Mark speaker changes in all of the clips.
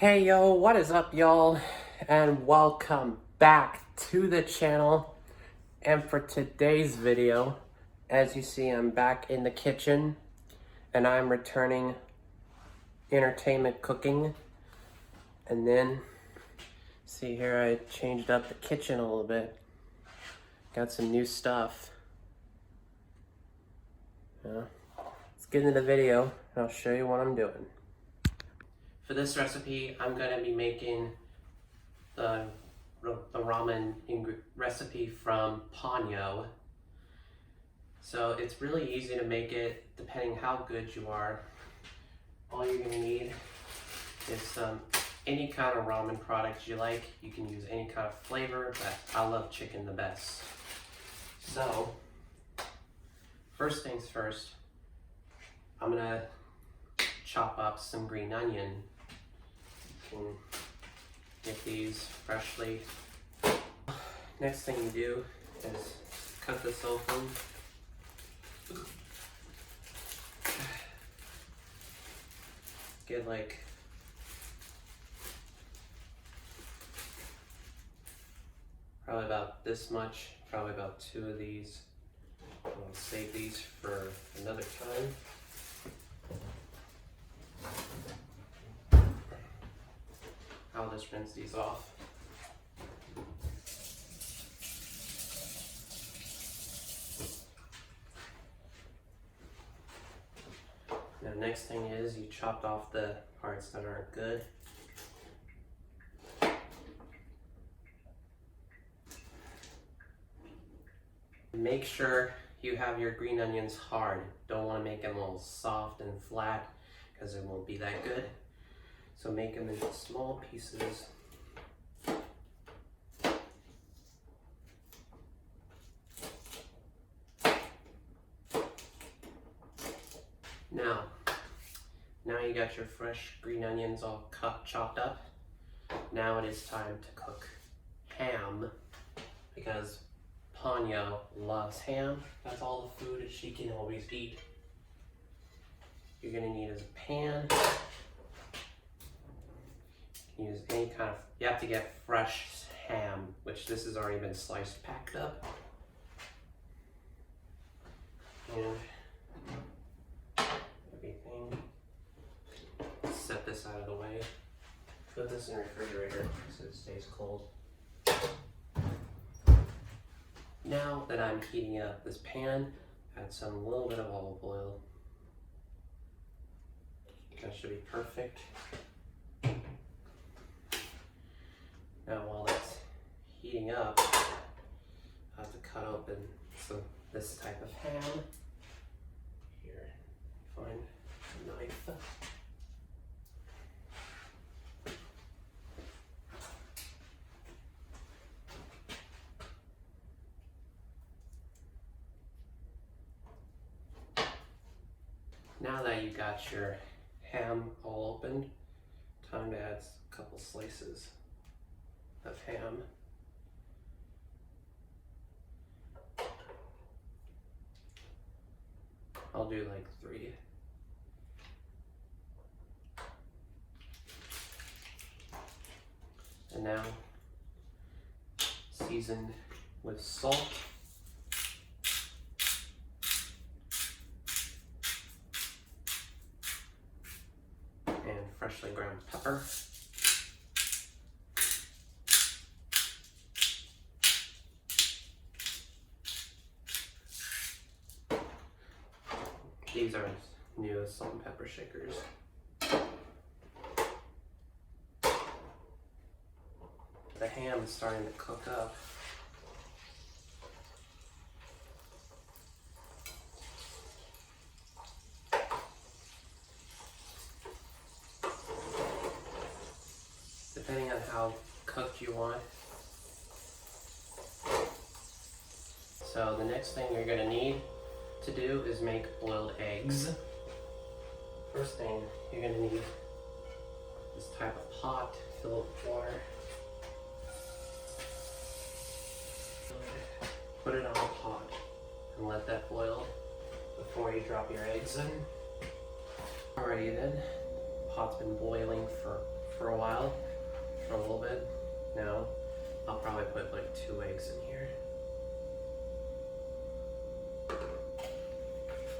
Speaker 1: Hey yo, what is up y'all? And welcome back to the channel. And for today's video, as you see, I'm back in the kitchen and I'm returning entertainment cooking. And then, see here, I changed up the kitchen a little bit. Got some new stuff. Let's get into the video and I'll show you what I'm doing. For this recipe, I'm gonna be making the ramen recipe from Ponyo. So it's really easy to make it, depending how good you are. All you're gonna need is any kind of ramen products you like. You can use any kind of flavor, but I love chicken the best. So, first things first, I'm gonna chop up some green onion. You can get these freshly. Next thing you do is cut this open. Get like probably about this much, probably about 2 of these. I'll save these for another time. I'll just rinse these off. Now, next thing is you chopped off the parts that aren't good. Make sure you have your green onions hard. Don't want to make them all soft and flat because it won't be that good. So make them into small pieces. Now you got your fresh green onions all chopped up. Now it is time to cook ham because Ponyo loves ham. That's all the food that she can always eat. You're gonna need is a pan. Use any kind of, you have to get fresh ham, which this has already been sliced, packed up. And everything. Set this out of the way. Put this in the refrigerator so it stays cold. Now that I'm heating up this pan, add some little bit of olive oil. That should be perfect. Now while it's heating up, I have to cut open this type of ham. Here, find a knife. Now that you got your ham all opened, time to add a couple slices of ham. I'll do like 3. And now season with salt. And freshly ground pepper. These are new salt and pepper shakers. The ham is starting to cook up. Depending on how cooked you want. So the next thing you're gonna need to do is make boiled eggs. First thing you're gonna need this type of pot, fill it with water. Put it on a pot and let that boil before you drop your eggs in. Alrighty then, pot's been boiling for for a while, for a little bit. Now, I'll probably put like 2 eggs in here.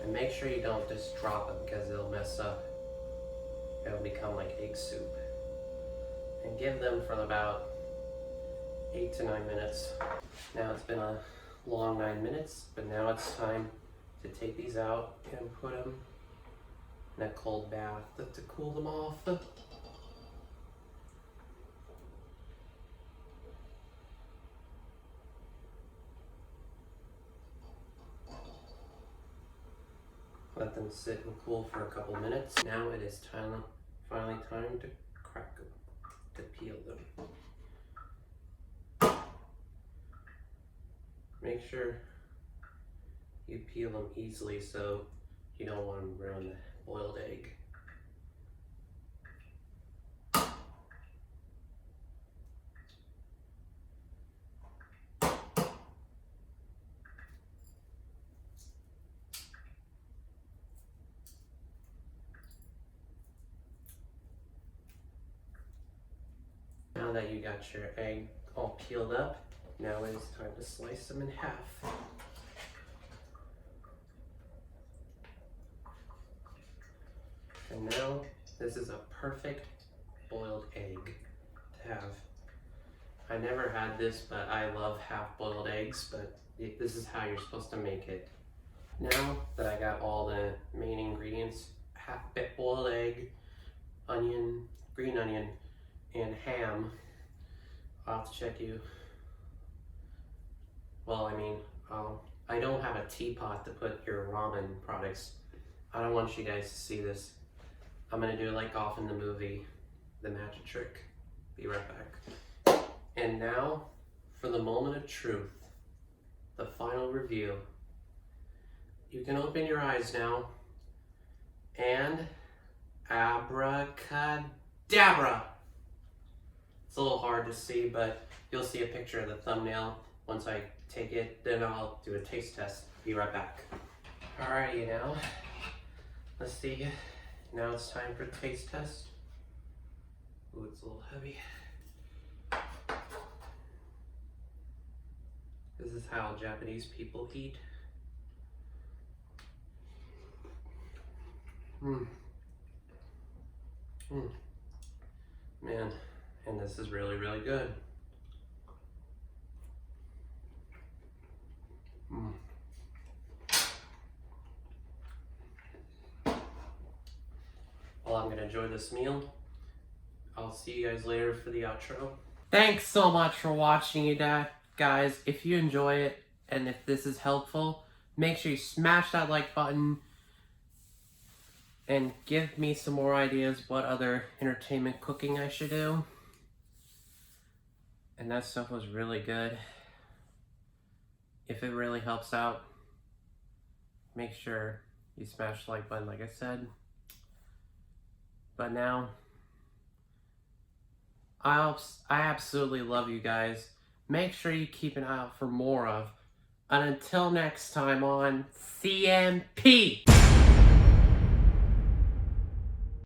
Speaker 1: And make sure you don't just drop them because it'll mess up. It'll become like egg soup. And give them for about 8 to 9 minutes. Now it's been a long 9 minutes, but now it's time to take these out and put them in a cold bath to cool them off. Let them sit and cool for a couple minutes. Now it is finally time to crack them, to peel them. Make sure you peel them easily so you don't want to ruin the boiled egg. Now that you got your egg all peeled up, now it is time to slice them in half. And now this is a perfect boiled egg to have. I never had this, but I love half-boiled eggs, but this is how you're supposed to make it. Now that I got all the main ingredients, half-boiled egg, onion, green onion, and ham, I'll have to check you. Well, I mean, I don't have a teapot to put your ramen products. I don't want you guys to see this. I'm gonna do it like off in the movie, The Magic Trick. Be right back. And now, for the moment of truth, the final review. You can open your eyes now, and abracadabra. It's a little hard to see, but you'll see a picture of the thumbnail once I take it, then I'll do a taste test. Be right back. Alrighty now, let's see. Now it's time for taste test. Ooh, it's a little heavy. This is how Japanese people eat. Man, and this is really, really good. Well, I'm gonna enjoy this meal. I'll see you guys later for the outro. Thanks so much for watching it, guys. If you enjoy it and if this is helpful, make sure you smash that like button and give me some more ideas what other entertainment cooking I should do. And that stuff was really good. If it really helps out, make sure you smash the like button like I said. But now, I absolutely love you guys. Make sure you keep an eye out for more of. And until next time on CMP.